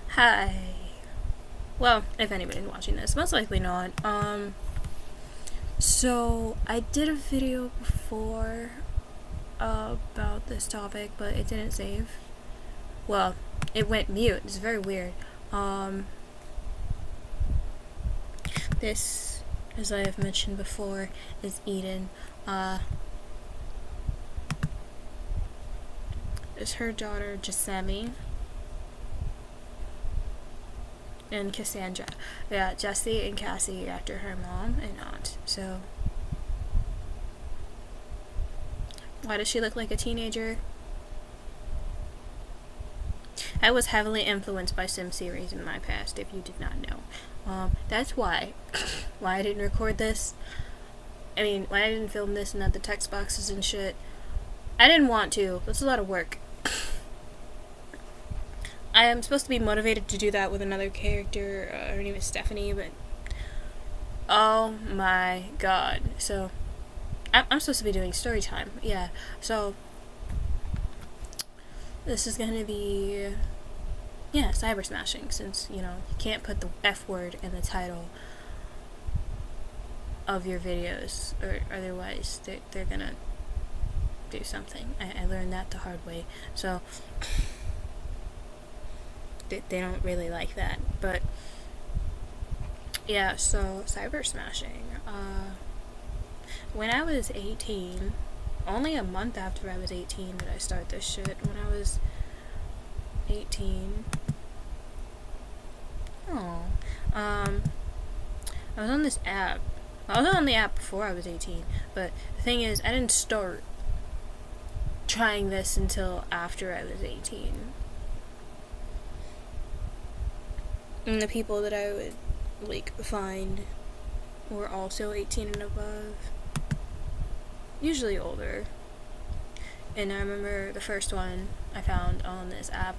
Hi. Well, if anybody's watching this, most likely not. So I did a video before about this topic, but it didn't save. Well, it went mute. It's very weird. This, as I have mentioned before, is Eden. Is her daughter Jessamine and Cassandra. Yeah, Jessie and Cassie after her mom and aunt. So, why does she look like a teenager? I was heavily influenced by Sim series in my past, if you did not know. That's why I didn't record this. I mean, why I didn't film this and add the text boxes and shit. I didn't want to. That's a lot of work. I am supposed to be motivated to do that with another character. Her name is Stephanie, but oh my god. So, I'm supposed to be doing story time. Yeah, so this is gonna be, cyber smashing, since, you can't put the F word in the title of your videos, or otherwise they're gonna do something. I learned that the hard way. So, they don't really like that. But, yeah, so, cyber smashing. When I was 18, only a month after I was 18 did I start this shit. When I was 18, I was on this app. I was on the app before I was 18, but the thing is, I didn't start trying this until after I was 18. And the people that I would, find were also 18 and above. Usually older. And I remember the first one I found on this app,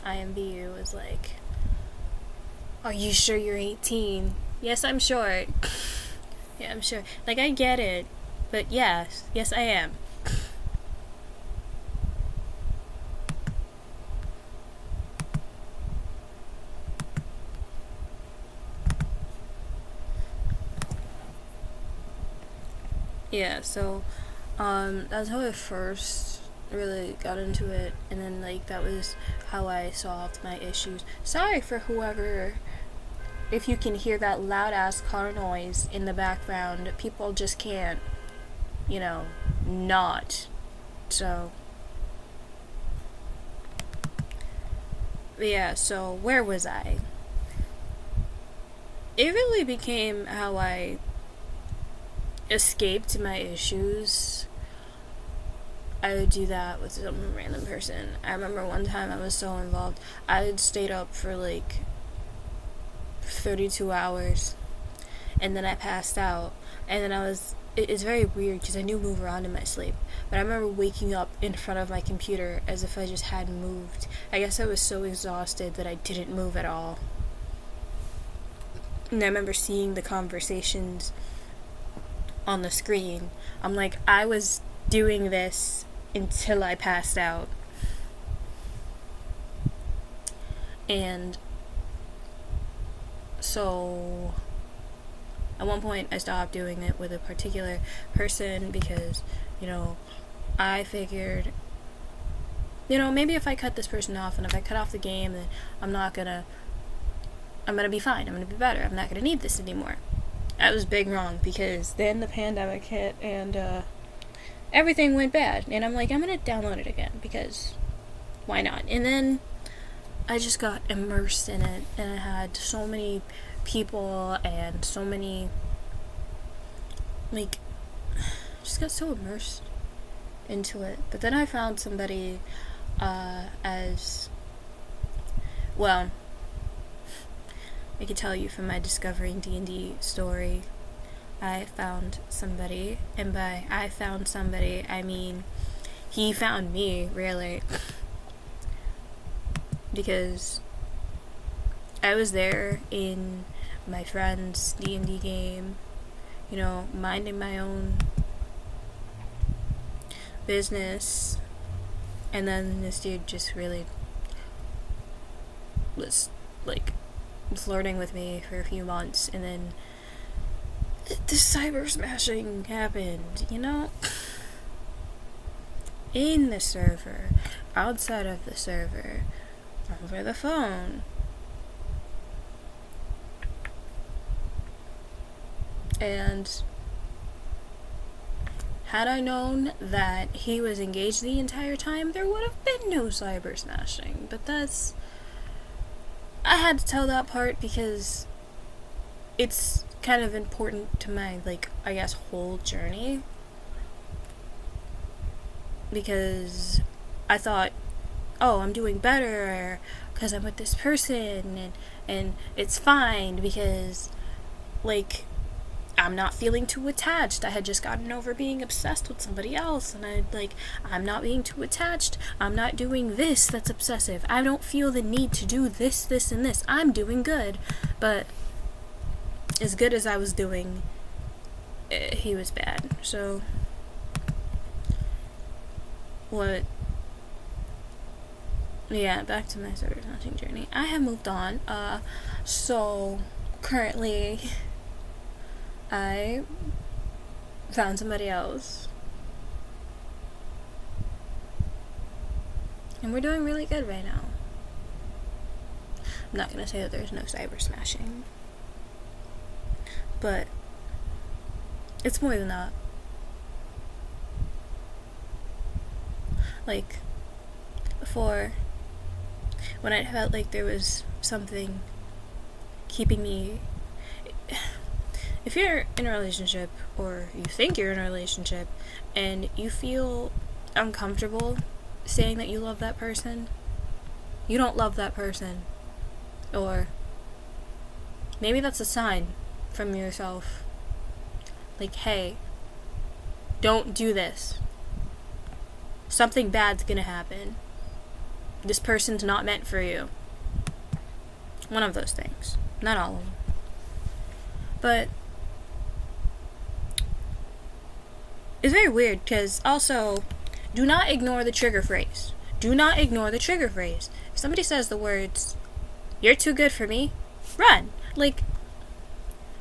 IMVU, was like, "Are you sure you're 18? Yes, I'm sure." Yeah, I'm sure. Like, I get it. But yes, I am. Yeah, so, that's how I first really got into it, and then, that was how I solved my issues. Sorry for whoever, if you can hear that loud-ass car noise in the background, people just can't, not. So, yeah, so, where was I? It really became how I escaped my issues. I would do that with some random person. I remember one time I was so involved, I had stayed up for 32 hours, and then I passed out, and then it's very weird because I knew move around in my sleep, but I remember waking up in front of my computer as if I just hadn't moved. I guess I was so exhausted that I didn't move at all. And I remember seeing the conversations on the screen. I'm like, I was doing this until I passed out. And so at one point I stopped doing it with a particular person because, I figured, maybe if I cut this person off and if I cut off the game, then I'm gonna be fine. I'm gonna be better. I'm not gonna need this anymore. I was big wrong, because then the pandemic hit and everything went bad, and I'm like, I'm gonna download it again because why not? And then I just got immersed in it, and I had so many people and so many, just got so immersed into it. But then I found somebody as well. I can tell you from my discovering D&D story, I found somebody, and by I found somebody, I mean he found me, really, because I was there in my friend's D&D game, minding my own business, and then this dude just really was like flirting with me for a few months, and then the cyber smashing happened, you know? In the server, outside of the server, over the phone. And had I known that he was engaged the entire time, there would have been no cyber smashing. But I had to tell that part because it's kind of important to my, like, I guess, whole journey. Because I thought, oh, I'm doing better because I'm with this person, and it's fine because, like, I'm not feeling too attached. I had just gotten over being obsessed with somebody else, and I'm not being too attached. I'm not doing this that's obsessive. I don't feel the need to do this, this, and this. I'm doing good. But as good as I was doing, he was bad. So, what? Yeah, back to my cyber smashing journey. I have moved on. So currently, I found somebody else, and we're doing really good right now. I'm not gonna say that there's no cyber smashing, but it's more than that. Like, before, when I felt like there was something keeping me... If you're in a relationship, or you think you're in a relationship, and you feel uncomfortable saying that you love that person, you don't love that person. Or maybe that's a sign from yourself. Like, hey, don't do this. Something bad's gonna happen. This person's not meant for you. One of those things. Not all of them. But it's very weird, because also, do not ignore the trigger phrase. Do not ignore the trigger phrase. If somebody says the words, "You're too good for me," run. Like,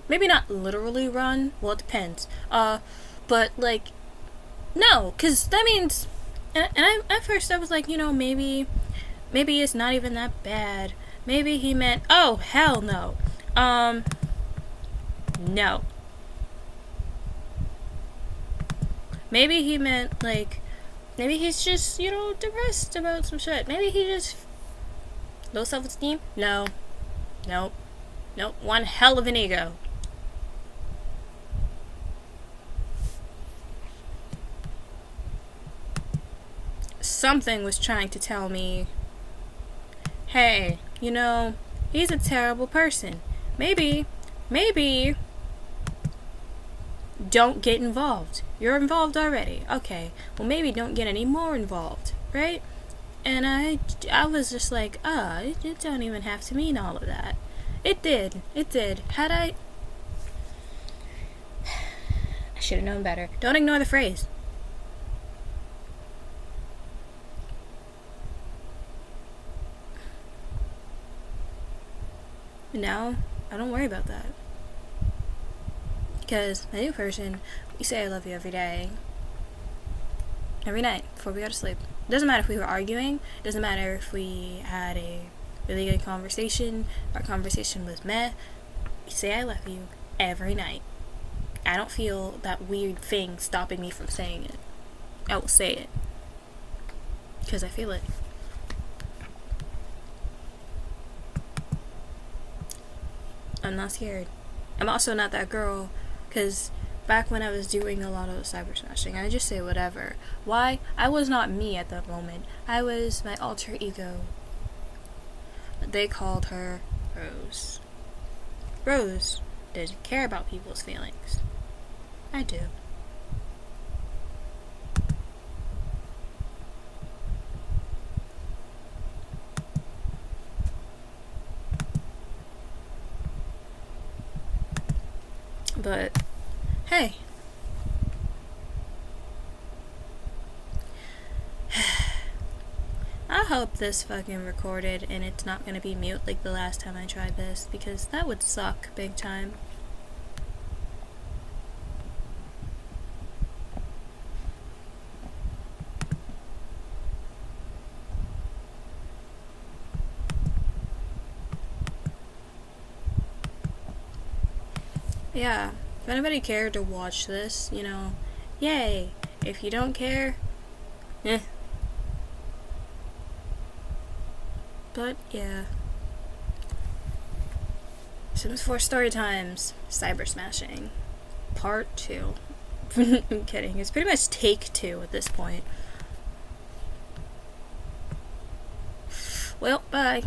maybe not literally run. Well, it depends. But, like, no, because that means... And at first I was like, maybe it's not even that bad. Maybe he meant, oh, hell no. No. Maybe he meant, like, maybe he's just, depressed about some shit. Maybe he just... Low self-esteem? No. Nope. One hell of an ego. Something was trying to tell me, hey, he's a terrible person. Maybe don't get involved. You're involved already. Okay, well, maybe don't get any more involved, right? And I was just like, it don't even have to mean all of that. It did. Had I should have known better. Don't ignore the phrase. Now, I don't worry about that. Because my new person, we say I love you every day. Every night, before we go to sleep. It doesn't matter if we were arguing. It doesn't matter if we had a really good conversation. Our conversation was meh. We say I love you every night. I don't feel that weird thing stopping me from saying it. I will say it. Because I feel it. I'm not scared. I'm also not that girl, because back when I was doing a lot of cyber smashing, I just say whatever. Why? I was not me at that moment. I was my alter ego. But they called her Rose. Rose doesn't care about people's feelings. I do. But, hey. I hope this fucking recorded and it's not gonna be mute like the last time I tried this, because that would suck big time. Yeah, if anybody cared to watch this, you know, yay. If you don't care, eh. But yeah. Sims 4 Storytimes, Cyber Smashing, Part 2. I'm kidding, it's pretty much take 2 at this point. Well, bye.